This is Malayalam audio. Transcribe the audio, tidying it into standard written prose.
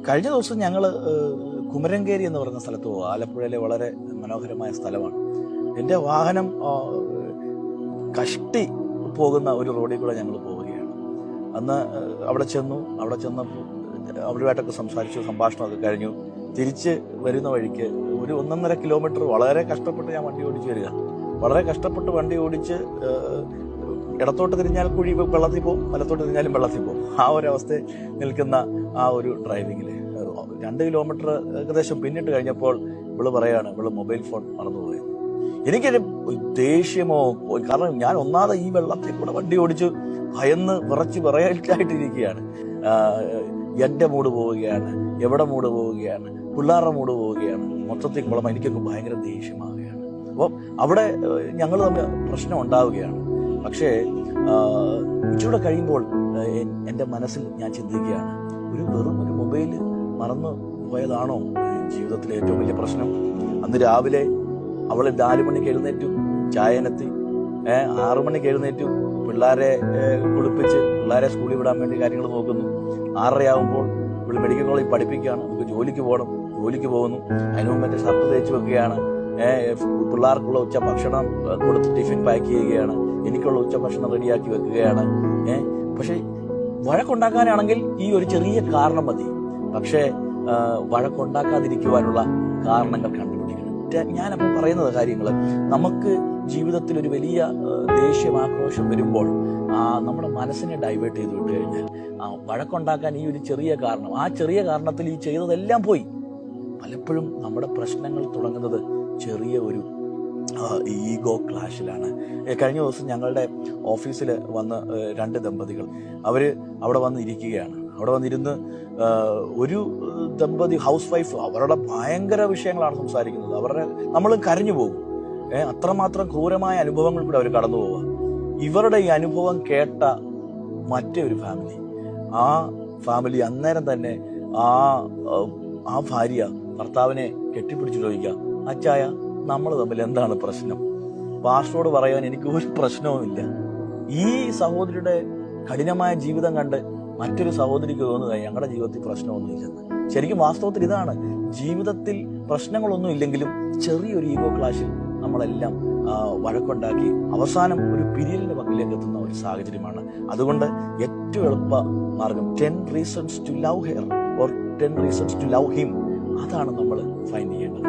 കഴിഞ്ഞ ദിവസം ഞങ്ങൾ കുമരങ്കേരി എന്ന് പറയുന്ന സ്ഥലത്ത് പോകും. ആലപ്പുഴയിലെ വളരെ മനോഹരമായ സ്ഥലമാണ്. എൻ്റെ വാഹനം കഷ്ടി പോകുന്ന ഒരു റോഡിൽ കൂടെ ഞങ്ങൾ പോവുകയാണ്. അന്ന് അവിടെ ചെന്നപ്പോൾ അവരുമായിട്ടൊക്കെ സംഭാഷണമൊക്കെ കഴിഞ്ഞു. തിരിച്ച് വരുന്ന വഴിക്ക് ഒരു 1.5 കിലോമീറ്റർ വളരെ കഷ്ടപ്പെട്ട് ഞാൻ വണ്ടി ഓടിച്ച് വരിക. വളരെ കഷ്ടപ്പെട്ട് വണ്ടി ഓടിച്ച് ഇടത്തോട്ട് തിരിഞ്ഞാൽ കുഴി വെള്ളത്തിൽ പോകും, വലത്തോട്ട് തിരിഞ്ഞാലും വെള്ളത്തിൽ പോകും. ആ ഒരവസ്ഥയിൽ നിൽക്കുന്ന ആ ഒരു ഡ്രൈവിങ്ങിൽ 2 കിലോമീറ്റർ ഏകദേശം പിന്നിട്ട് കഴിഞ്ഞപ്പോൾ ഇവള് പറയാണ് ഇവള് മൊബൈൽ ഫോൺ മറന്നുപോയി. എനിക്കൊരു ദേഷ്യമോ, കാരണം ഞാൻ ഒന്നാമത് ഈ വെള്ളത്തിൽ കൂടെ വണ്ടി ഓടിച്ച് ഭയന്ന് വിറയായിട്ടിരിക്കുകയാണ്. എൻ്റെ മൂഡ് പോവുകയാണ്, എവിടെ മൂഡ് പോവുകയാണ്, പിള്ളേരുടെ മൂഡ് പോവുകയാണ്, മൊത്തത്തിൽ കുളമ്പ. എനിക്കൊക്കെ ഭയങ്കര ദേഷ്യമാവുകയാണ്. അപ്പം അവിടെ ഞങ്ങൾ തമ്മിൽ പ്രശ്നം ഉണ്ടാവുകയാണ്. പക്ഷേ ഇച്ചിലൂടെ കഴിയുമ്പോൾ എൻ്റെ മനസ്സിൽ ഞാൻ ചിന്തിക്കുകയാണ്, വെറും ഒരു മൊബൈൽ മറന്നു പോയതാണോ ജീവിതത്തിലെ ഏറ്റവും വലിയ പ്രശ്നം? അന്ന് രാവിലെ അവൾ 4 മണിക്ക് എഴുന്നേറ്റു, ചായനത്തി 6 മണിക്ക് എഴുന്നേറ്റു, പിള്ളേരെ കുളിപ്പിച്ച് പിള്ളേരെ സ്കൂളിൽ വിടാൻ വേണ്ടി കാര്യങ്ങൾ നോക്കുന്നു. 6:30 ആകുമ്പോൾ ഇവിടെ മെഡിക്കൽ കോളേജ് പഠിപ്പിക്കുകയാണ്, നമുക്ക് ജോലിക്ക് പോകണം, ജോലിക്ക് പോകുന്നു. അതിനു മുമ്പ് എൻ്റെ ഷർട്ട് തേച്ച് വെക്കുകയാണ്, പിള്ളേർക്കുള്ള ഉച്ച ഭക്ഷണം കൊടുത്ത് ടിഫിൻ പാക്ക് ചെയ്യുകയാണ്, എനിക്കുള്ള ഉച്ച ഭക്ഷണം റെഡിയാക്കി വെക്കുകയാണ്. പക്ഷെ വഴക്കുണ്ടാക്കാനാണെങ്കിൽ ഈ ഒരു ചെറിയ കാരണം മതി. പക്ഷേ വഴക്കുണ്ടാക്കാതിരിക്കുവാനുള്ള കാരണങ്ങൾ കണ്ടുപിടിക്കണം. ഞാനപ്പോൾ പറയുന്നത് കാര്യങ്ങൾ, നമുക്ക് ജീവിതത്തിൽ ഒരു വലിയ ദേഷ്യം, ആക്രോശം വരുമ്പോൾ നമ്മുടെ മനസ്സിനെ ഡൈവേർട്ട് ചെയ്ത് വിട്ട് കഴിഞ്ഞാൽ വഴക്കുണ്ടാക്കാൻ ഈ ഒരു ചെറിയ കാരണം, ആ ചെറിയ കാരണത്തിൽ ഈ ചെയ്തതെല്ലാം പോയി. പലപ്പോഴും നമ്മുടെ പ്രശ്നങ്ങൾ തുടങ്ങുന്നത് ചെറിയ ഒരു ഈഗോ ക്ലാഷിലാണ്. കഴിഞ്ഞ ദിവസം ഞങ്ങളുടെ ഓഫീസിൽ വന്ന് 2 ദമ്പതികൾ അവിടെ വന്ന് ഇരിക്കുകയാണ്. അവിടെ വന്നിരുന്ന് ഒരു ദമ്പതി ഹൗസ് വൈഫ് അവരുടെ ഭയങ്കര വിഷയങ്ങളാണ് സംസാരിക്കുന്നത്. നമ്മൾ കരഞ്ഞു പോകും. അത്രമാത്രം ക്രൂരമായ അനുഭവങ്ങൾ കൂടെ അവർ കടന്നു പോവുക. ഇവരുടെ ഈ അനുഭവം കേട്ട മറ്റേ ഒരു ഫാമിലി അന്നേരം തന്നെ ആ ഭാര്യ ഭർത്താവിനെ കെട്ടിപ്പിടിച്ചു ചോദിക്കുക, അച്ചായ നമ്മൾ തമ്മിൽ എന്താണ് പ്രശ്നം? പാസ്റ്ററോട് പറയാൻ എനിക്ക് ഒരു പ്രശ്നവുമില്ല. ഈ സഹോദരിയുടെ കഠിനമായ ജീവിതം കണ്ട് മറ്റൊരു സഹോദരിക്ക് തോന്നുക ഞങ്ങളുടെ ജീവിതത്തിൽ പ്രശ്നമൊന്നുമില്ലെന്ന്. ശരിക്കും വാസ്തവത്തിൽ ഇതാണ്, ജീവിതത്തിൽ പ്രശ്നങ്ങളൊന്നും ഇല്ലെങ്കിലും ചെറിയൊരു ഈഗോ ക്ലാഷിൽ നമ്മളെല്ലാം വഴക്കുണ്ടാക്കി അവസാനം ഒരു പിരിയലിന്റെ പക്കലേക്ക് എത്തുന്ന ഒരു സാഹചര്യമാണ്. അതുകൊണ്ട് ഏറ്റവും എളുപ്പ മാർഗം 10 reasons to love her or 10 reasons to love him, അതാണ് നമ്മൾ ഫൈൻഡ് ചെയ്യേണ്ടത്.